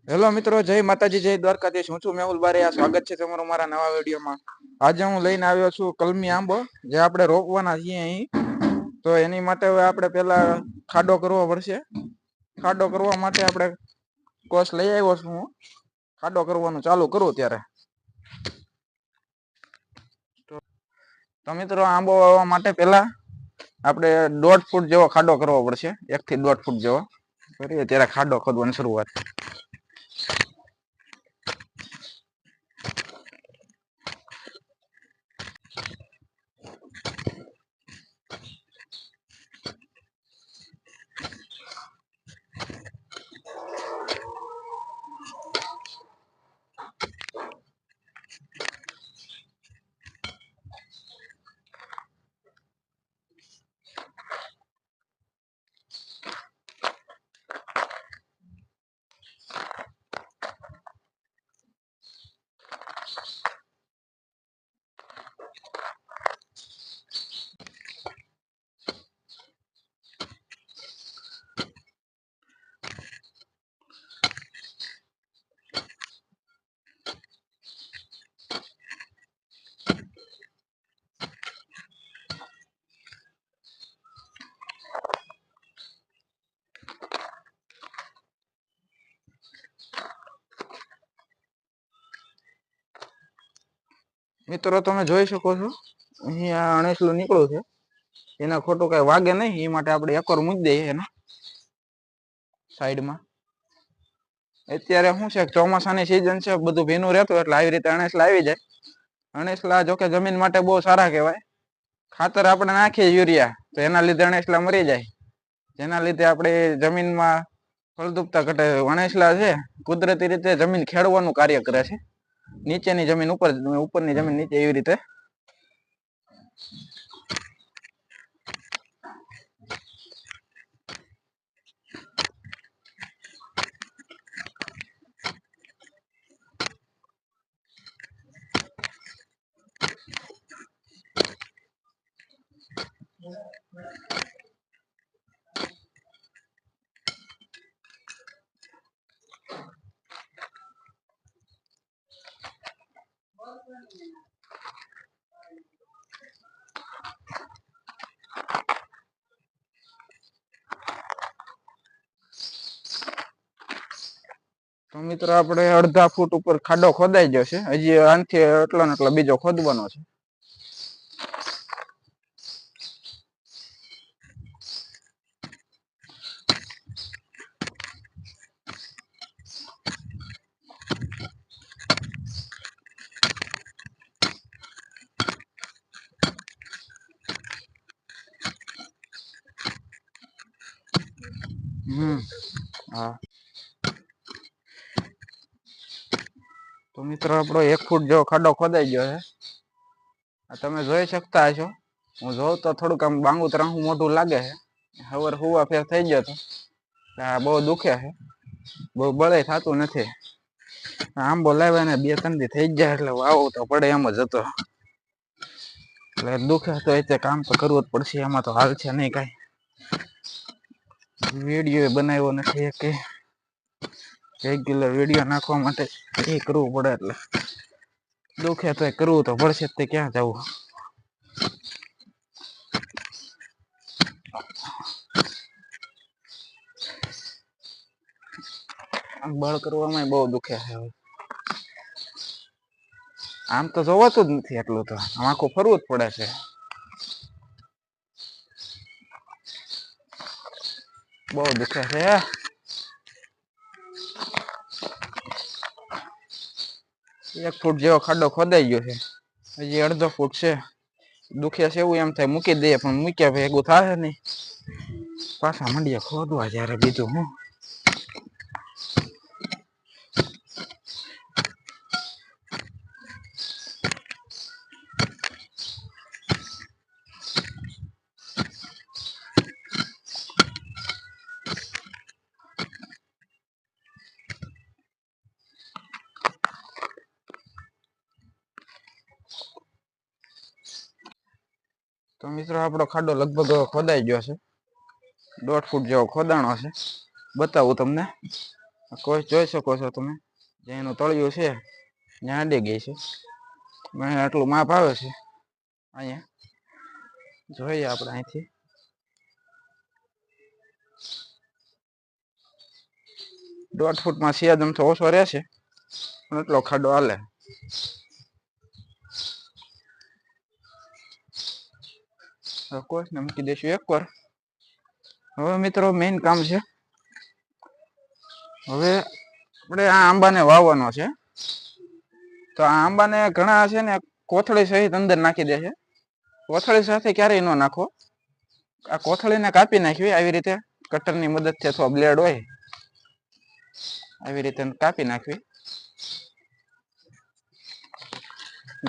Hello મિત્રો, જય માતાજી, જય દ્વારકાધીશ। હું છું મેહુલ બારિયા। સ્વાગત છે તમારું મારા નવા વિડીયોમાં। આજે હું લઈને આવ્યો છું કલમી આંબો, જે આપણે રોપવાના છીએ અહીં। તો એની માટે હવે આપણે પહેલા ખાડો કરવો પડશે। ખાડો કરવા માટે આપણે કોસ લઈ આવ્યો છું હું। ખાડો કરવાનું ચાલુ કરું ત્યારે તો મિત્રો, આંબો વાવવા માટે પહેલા આપણે 1.5 ફૂટ જેવો ખાડો કરવો પડશે। 1 થી 1.5 ફૂટ જેવો કરીએ ત્યારે ખાડો ખોદવાની શરૂઆત। મિત્રો, તમે જોઈ શકો છો અહીંયા અણેસલું નીકળ્યું છે। એના ખોટું કઈ વાગે નહીં, એ માટે આપણે એકર મૂકી દઈએ એના સાઈડમાં। અત્યારે શું છે, ચોમાસાની સિઝન છે, બધું ભીનું રહેતું એટલે આવી રીતે અણેસલા આવી જાય। અણેસલા જોકે જમીન માટે બહુ સારા કહેવાય। ખાતર આપણે નાખીએ યુરિયા તો એના લીધે અણેસલા મરી જાય, જેના લીધે આપણે જમીનમાં ફળદ્રુપતા ઘટે। અણેસલા છે કુદરતી રીતે જમીન ખેડવાનું કાર્ય કરે છે। નીચેની જમીન ઉપર, ઉપરની જમીન નીચે, એવી રીતે। તો મિત્રો, આપણે 1/2 ફૂટ ઉપર ખાડો ખોદાઈ ગયો છે। હજી આનથી એટલો ને એટલો બીજો ખોદવાનો છે। હા, તો મિત્રો, આપણો 1 ફૂટ જેવો ખાડો ખોદાઈ ગયો છે। તમે જોઈ શકતા હશો। હું જોઉં તો થોડુંક આમ બાંગુ ત્રાંહું મોઢું લાગે છે। હવાર હુવા ફેર થઈ ગયો તો બહુ દુખે છે, બહુ બળે થતું નથી। આંબો લાવ્યા ને 2-3 દી થઈ જાય એટલે વાવો તો પડે એમ જ હતો। એટલે દુખે તો એ કામ તો કરવું જ પડશે, એમાં તો હાલ છે નહીં કાંઈ। વિડીયો બનાવ્યો નથી કે રેગ્યુલર વિડીયો નાખવા માટે એ કરવું પડે, એટલે દુખે તો કરવું તો પડશે જ, તે ક્યાં જવું। આમ બળ કરવામાં બહુ દુખે છે। આમ તો જોવાતું જ નથી, એટલું તો આખું ફરવું જ પડે છે। બહુ દુખે છે। 1 ફૂટ જેવો ખાડો ખોદાઈ ગયો છે, હજી 1/2 ફૂટ છે। દુખે છે એવું એમ થાય મૂકી દઈએ, પણ મૂક્યા ભેગું થાય નહીં। પાછા મંડીએ ખોદવા જ્યારે, બીજું હું। તો મિત્રો, આપણો ખાડો લગભગ ખોદાઈ ગયો છે। 1.5 ફૂટ જેવો ખોદાણો છે, બતાવું તમને। કોઈ જોઈ શકો છો તમે, જે એનું તળિયું છે ત્યાં અડી ગઈ છે. મને આટલું માપ આવે છે અહીંયા, જોઈએ આપણે અહીંથી. 1.5 ફૂટમાં સિયાદમ તો ઓછો રહેશે, પણ એટલો ખાડો હાલે. કોઈને મૂકી દઈશું એકવાર. હવે મિત્રો મેઇન કામ છે, હવે આપણે આ આંબાને વાવવાનો છે. તો આ આંબાને ઘણા છે ને કોથળી સહિત અંદર નાખી દે છે. કોથળી સાથે ક્યારેય ન નાખો. આ કોથળીને કાપી નાખવી આવી રીતે કટરની મદદથી, અથવા બ્લેડ હોય આવી રીતે કાપી નાખવી.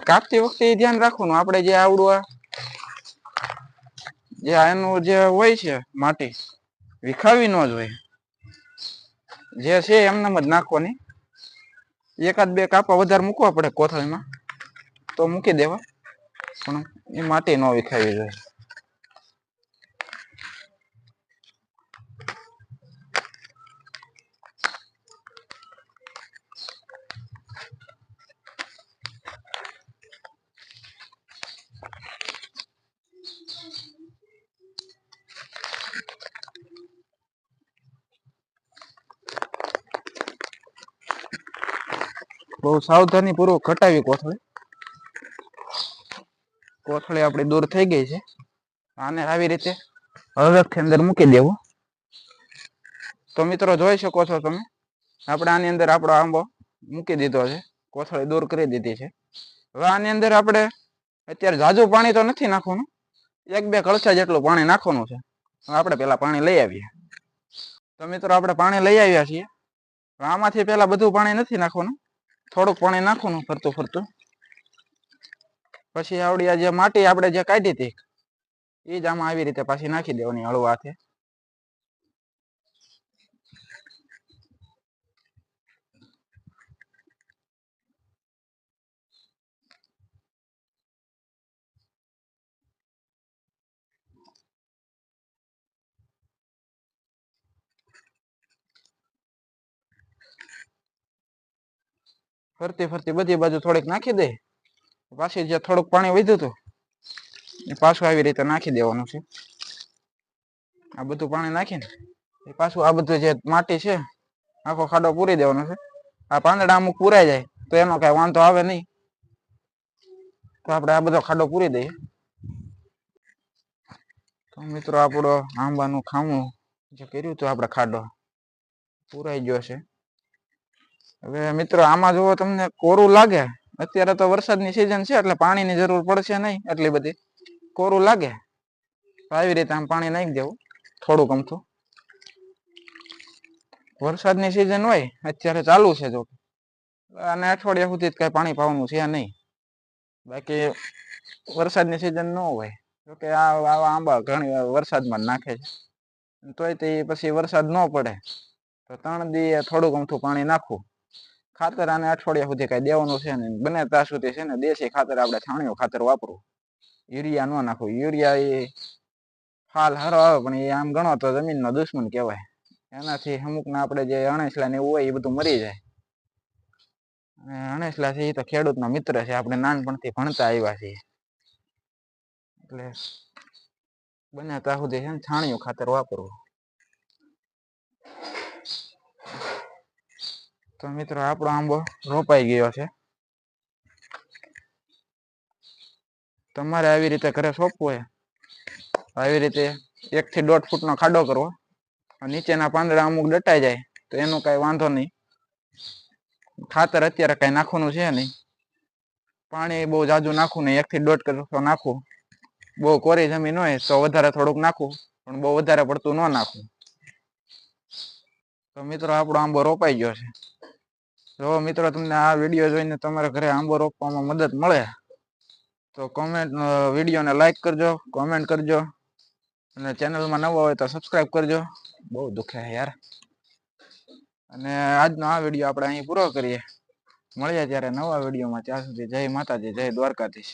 કાપતી વખતે ધ્યાન રાખવાનું, આપણે જે આવડું જે આનું જે હોય છે માટી વિખાવી ન જોઈએ, જે છે એમનેમ જ નાખવાની. એકાદ બે કાપા વધારે મૂકવા પડે કોથળીમાં તો મૂકી દેવા, પણ એ માટી ન વિખાવી જોઈએ. બહુ સાવધાની પૂર્વક ઘટાવી કોથળી. કોથળી આપણી દૂર થઈ ગઈ છે. આને આવી રીતે હળવેકથી અંદર મૂકી દેવું. તો મિત્રો જોઈ શકો છો તમે, આપણે આની અંદર આપણો આંબો મૂકી દીધો છે, કોથળી દૂર કરી દીધી છે. હવે આની અંદર આપણે અત્યારે ઝાઝુ પાણી તો નથી નાખવાનું, 1-2 કળશા જેટલું પાણી નાખવાનું છે. આપણે પેલા પાણી લઈ આવીએ. તો મિત્રો આપણે પાણી લઈ આવ્યા છીએ. આમાંથી પેલા બધું પાણી નથી નાખવાનું, થોડુંક પાણી નાખવાનું ફરતું ફરતું. પછી આવડી આ જે માટી આપણે જે કાઢી હતી એ જ આમાં આવી રીતે પાછી નાખી દેવાની હળવા હાથે. ફરતી ફરતી બધી બાજુ થોડીક નાખી દે. પાછી જે થોડુંક પાણી વધ્યું હતું એ પાછું આવી રીતે નાખી દેવાનું છે. આ બધું પાણી નાખીને એ પાછું આ બધું જે માટી છે આખો ખાડો પૂરી દેવાનો છે. આ પાંદડા અમુક પૂરાઈ જાય તો એનો કઈ વાંધો આવે નહીં, તો આપણે આ બધો ખાડો પૂરી દઈએ. તો મિત્રો આપણો આંબાનું ખામું જે કર્યું હતું આપણે ખાડો પૂરાઈ ગયો છે. હવે મિત્રો આમાં જો તમને કોરું લાગે, અત્યારે તો વરસાદની સિઝન છે એટલે પાણીની જરૂર પડશે નહીં એટલી બધી. કોરું લાગે તો આવી રીતે આમ પાણી નાખી દેવું થોડુંક અમથું. વરસાદની સિઝન હોય અત્યારે ચાલુ છે, જો અને અઠવાડિયા સુધી જ કઈ પાણી પાવાનું છે નહીં. બાકી વરસાદની સિઝન ન હોય, જોકે આવા આંબા ઘણી વરસાદમાં જ નાખે છે. તોય તે પછી વરસાદ ન પડે તો 3 દી થોડુંક અમથું પાણી નાખવું. ખાતર આને અઠવાડિયા સુધી કઈ દેવાનું છે ને, બને ત્યાં સુધી છે ને દેશી ખાતર આપણે છાણિયું ખાતર વાપરવું. યુરિયા ન નાખવું. યુરિયા એ ફાલ હારો આવે પણ એ આમ ગણો તો જમીનનો દુશ્મન કહેવાય. એનાથી અમુકને આપણે જે અણેસલા ને એવું હોય એ બધું મરી જાય. અને અણેસલા છે એ તો ખેડૂતનો મિત્ર છે, આપણે નાનપણથી ભણતા આવ્યા છીએ. એટલે બને ત્યાં સુધી છે ને છાણિયું ખાતર વાપરવું. તો મિત્રો આપણો આંબો રોપાઈ ગયો છે. તમારે આવી રીતે ઘરે સોંપવું હોય આવી રીતે 1 થી 1.5 ફૂટનો ખાડો કરવો. નીચેના પાંદડા અમુક દટાઈ જાય તો એનો કઈ વાંધો નહીં. ખાતર અત્યારે કઈ નાખવાનું છે નહીં. પાણી બહુ જાજુ નાખવું નહીં, 1 થી 1.5 કળશો નાખવું. બહુ કોરી જમીન હોય તો વધારે થોડુંક નાખવું, પણ બહુ વધારે પડતું ન નાખવું. તો મિત્રો આપણો આંબો રોપાઈ ગયો છે. જો મિત્રો તમને આ વિડીયો જોઈને તમારા ઘરે આંબો રોપવામાં મદદ મળે તો વિડીયોને લાઈક કરજો, કોમેન્ટ કરજો, અને ચેનલમાં નવા હોય તો સબસ્ક્રાઈબ કરજો. બહુ દુખે યાર. અને આજનો આ વિડીયો આપણે અહીં પૂરો કરીએ. મળીએ ત્યારે નવા વિડીયોમાં. ત્યાં સુધી જય માતાજી, જય દ્વારકાધીશ.